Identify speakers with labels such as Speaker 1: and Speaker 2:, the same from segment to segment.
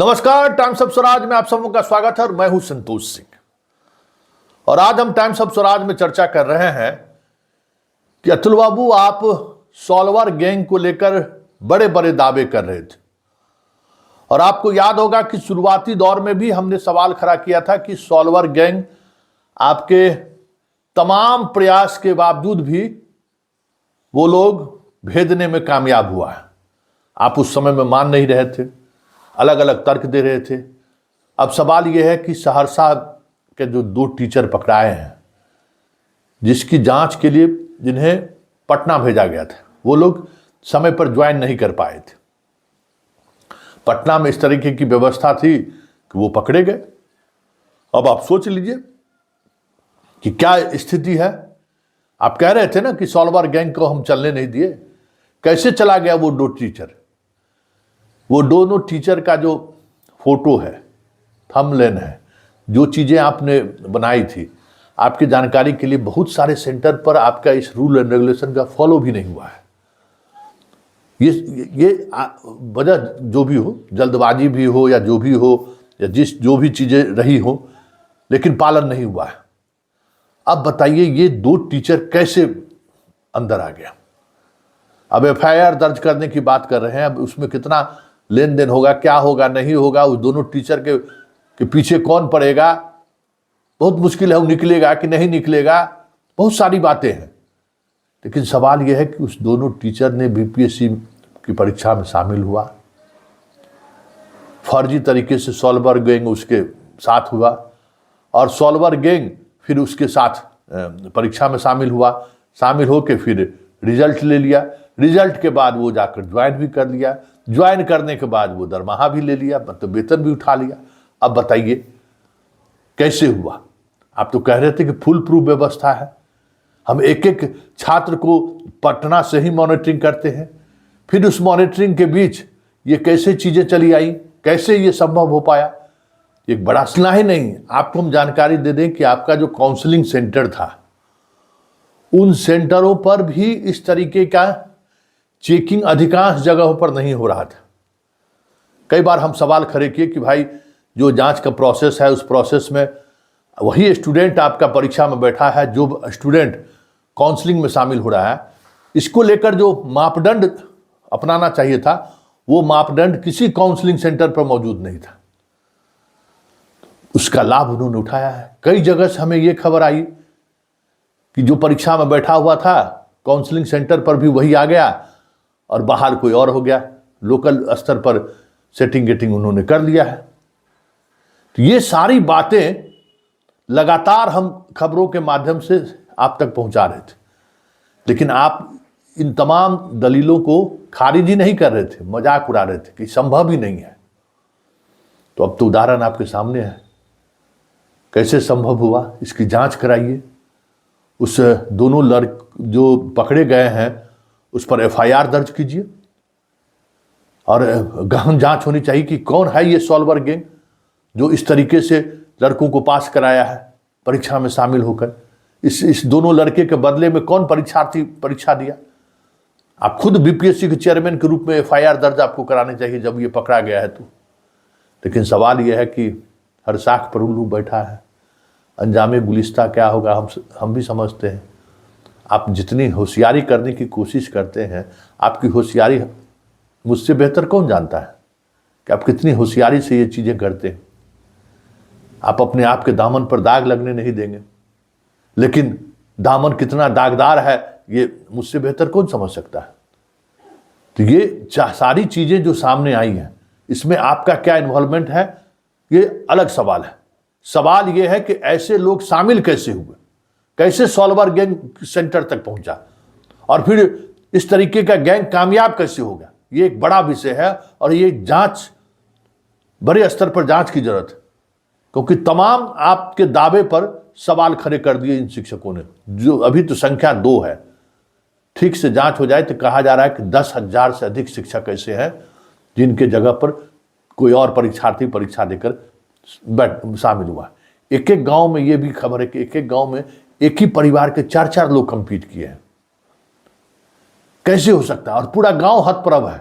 Speaker 1: नमस्कार, times of Swaraj में आप सबों का स्वागत है और मैं हूं संतोष सिंह। और आज हम टाइम्स ऑफ स्वराज में चर्चा कर रहे हैं कि अतुल बाबू, आप सॉल्वर गैंग को लेकर बड़े बड़े दावे कर रहे थे और आपको याद होगा कि शुरुआती दौर में भी हमने सवाल खड़ा किया था कि सॉल्वर गैंग आपके तमाम प्रयास के बावजूद भी वो लोग भेदने में कामयाब हुआ है। आप उस समय में मान नहीं रहे थे, अलग अलग तर्क दे रहे थे। अब सवाल यह है कि सहरसा के जो 2 टीचर पकड़ाए हैं, जिसकी जांच के लिए जिन्हें पटना भेजा गया था, वो लोग समय पर ज्वाइन नहीं कर पाए थे। पटना में इस तरीके की व्यवस्था थी कि वो पकड़े गए। अब आप सोच लीजिए कि क्या स्थिति है। आप कह रहे थे ना कि सॉल्वर गैंग को हम चलने नहीं दिए, कैसे चला गया वो 2 टीचर। वो दोनों टीचर का जो फोटो है, थंबनेल है, जो चीज़ें आपने बनाई थी, आपकी जानकारी के लिए बहुत सारे सेंटर पर आपका इस रूल एंड रेगुलेशन का फॉलो भी नहीं हुआ है। ये वजह जो भी हो, जल्दबाजी भी हो या जो भी हो, या जो भी चीज़ें रही हो, लेकिन पालन नहीं हुआ है। अब बताइए ये 2 टीचर कैसे अंदर आ गया। अब एफआईआर दर्ज करने की बात कर रहे हैं। अब उसमें कितना लेन देन होगा, क्या होगा, नहीं होगा, उस दोनों टीचर के पीछे कौन पड़ेगा, बहुत मुश्किल है। वो निकलेगा कि नहीं निकलेगा, बहुत सारी बातें हैं। लेकिन सवाल यह है कि उस दोनों टीचर ने बीपीएससी की परीक्षा में शामिल हुआ, फर्जी तरीके से सॉल्वर गैंग उसके साथ हुआ और सॉल्वर गैंग फिर उसके साथ परीक्षा में शामिल हुआ। शामिल होकर फिर रिजल्ट ले लिया। रिजल्ट के बाद वो जाकर ज्वाइन भी कर लिया। ज्वाइन करने के बाद वो दरमाहा भी ले लिया, मतलब वेतन भी उठा लिया। अब बताइए कैसे हुआ। आप तो कह रहे थे कि फुल प्रूफ व्यवस्था है, हम एक एक छात्र को पटना से ही मॉनिटरिंग करते हैं। फिर उस मॉनिटरिंग के बीच ये कैसे चीजें चली आई, कैसे ये संभव हो पाया। एक बड़ा असला ही नहीं, आपको हम जानकारी दे दें कि आपका जो काउंसलिंग सेंटर था, उन सेंटरों पर भी इस तरीके का चेकिंग अधिकांश जगहों पर नहीं हो रहा था। कई बार हम सवाल खड़े किए कि भाई जो जांच का प्रोसेस है, उस प्रोसेस में वही स्टूडेंट आपका परीक्षा में बैठा है, जो स्टूडेंट काउंसलिंग में शामिल हो रहा है, इसको लेकर जो मापदंड अपनाना चाहिए था, वो मापदंड किसी काउंसलिंग सेंटर पर मौजूद नहीं था। उसका लाभ उन्होंने उठाया है। कई जगह से हमें ये खबर आई कि जो परीक्षा में बैठा हुआ था काउंसलिंग सेंटर पर भी वही आ गया और बाहर कोई और हो गया। लोकल स्तर पर सेटिंग गेटिंग उन्होंने कर लिया है। तो ये सारी बातें लगातार हम खबरों के माध्यम से आप तक पहुंचा रहे थे, लेकिन आप इन तमाम दलीलों को खारिज ही नहीं कर रहे थे, मजाक उड़ा रहे थे कि संभव ही नहीं है। तो अब तो उदाहरण आपके सामने है, कैसे संभव हुआ, इसकी जांच कराइए। उस दोनों जो पकड़े गए हैं उस पर एफआईआर दर्ज कीजिए और गहन जांच होनी चाहिए कि कौन है ये सॉल्वर गैंग जो इस तरीके से लड़कों को पास कराया है परीक्षा में शामिल होकर। इस दोनों लड़के के बदले में कौन परीक्षार्थी परीक्षा दिया। आप खुद बीपीएससी के चेयरमैन के रूप में एफआईआर दर्ज आपको करानी चाहिए जब ये पकड़ा गया है तो। लेकिन सवाल यह है कि हर साख पर उल्लू बैठा है। अंजामे गुलिस्ता क्या होगा हम भी समझते हैं। आप जितनी होशियारी करने की कोशिश करते हैं, आपकी होशियारी मुझसे बेहतर कौन जानता है कि आप कितनी होशियारी से ये चीज़ें करते हैं। आप अपने आप के दामन पर दाग लगने नहीं देंगे, लेकिन दामन कितना दागदार है ये मुझसे बेहतर कौन समझ सकता है। तो ये सारी चीज़ें जो सामने आई हैं, इसमें आपका क्या इन्वॉल्वमेंट है, ये अलग सवाल है। सवाल ये है कि ऐसे लोग शामिल कैसे हुए, कैसे सॉल्वर गैंग सेंटर तक पहुंचा और फिर इस तरीके का गैंग कामयाब कैसे हो गया। ये एक बड़ा विषय है और ये जांच, बड़े स्तर पर जांच की जरूरत है, क्योंकि तमाम आपके दावे पर सवाल खड़े कर दिए इन शिक्षकों ने। जो अभी तो संख्या 2 है, ठीक से जांच हो जाए तो कहा जा रहा है कि 10,000 से अधिक शिक्षक ऐसे हैं जिनके जगह पर कोई और परीक्षार्थी परीक्षा देकर शामिल हुआ। एक एक गांव में ये भी खबर है कि एक एक गांव में एक ही परिवार के 4-4 लोग कंपीट किए हैं। कैसे हो सकता है। और पूरा गांव हतप्रभ है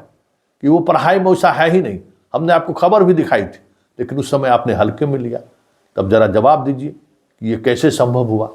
Speaker 1: कि वो पढ़ाई में वैसा है ही नहीं, हमने आपको खबर भी दिखाई थी, लेकिन उस समय आपने हल्के में लिया। तब जरा जवाब दीजिए कि ये कैसे संभव हुआ।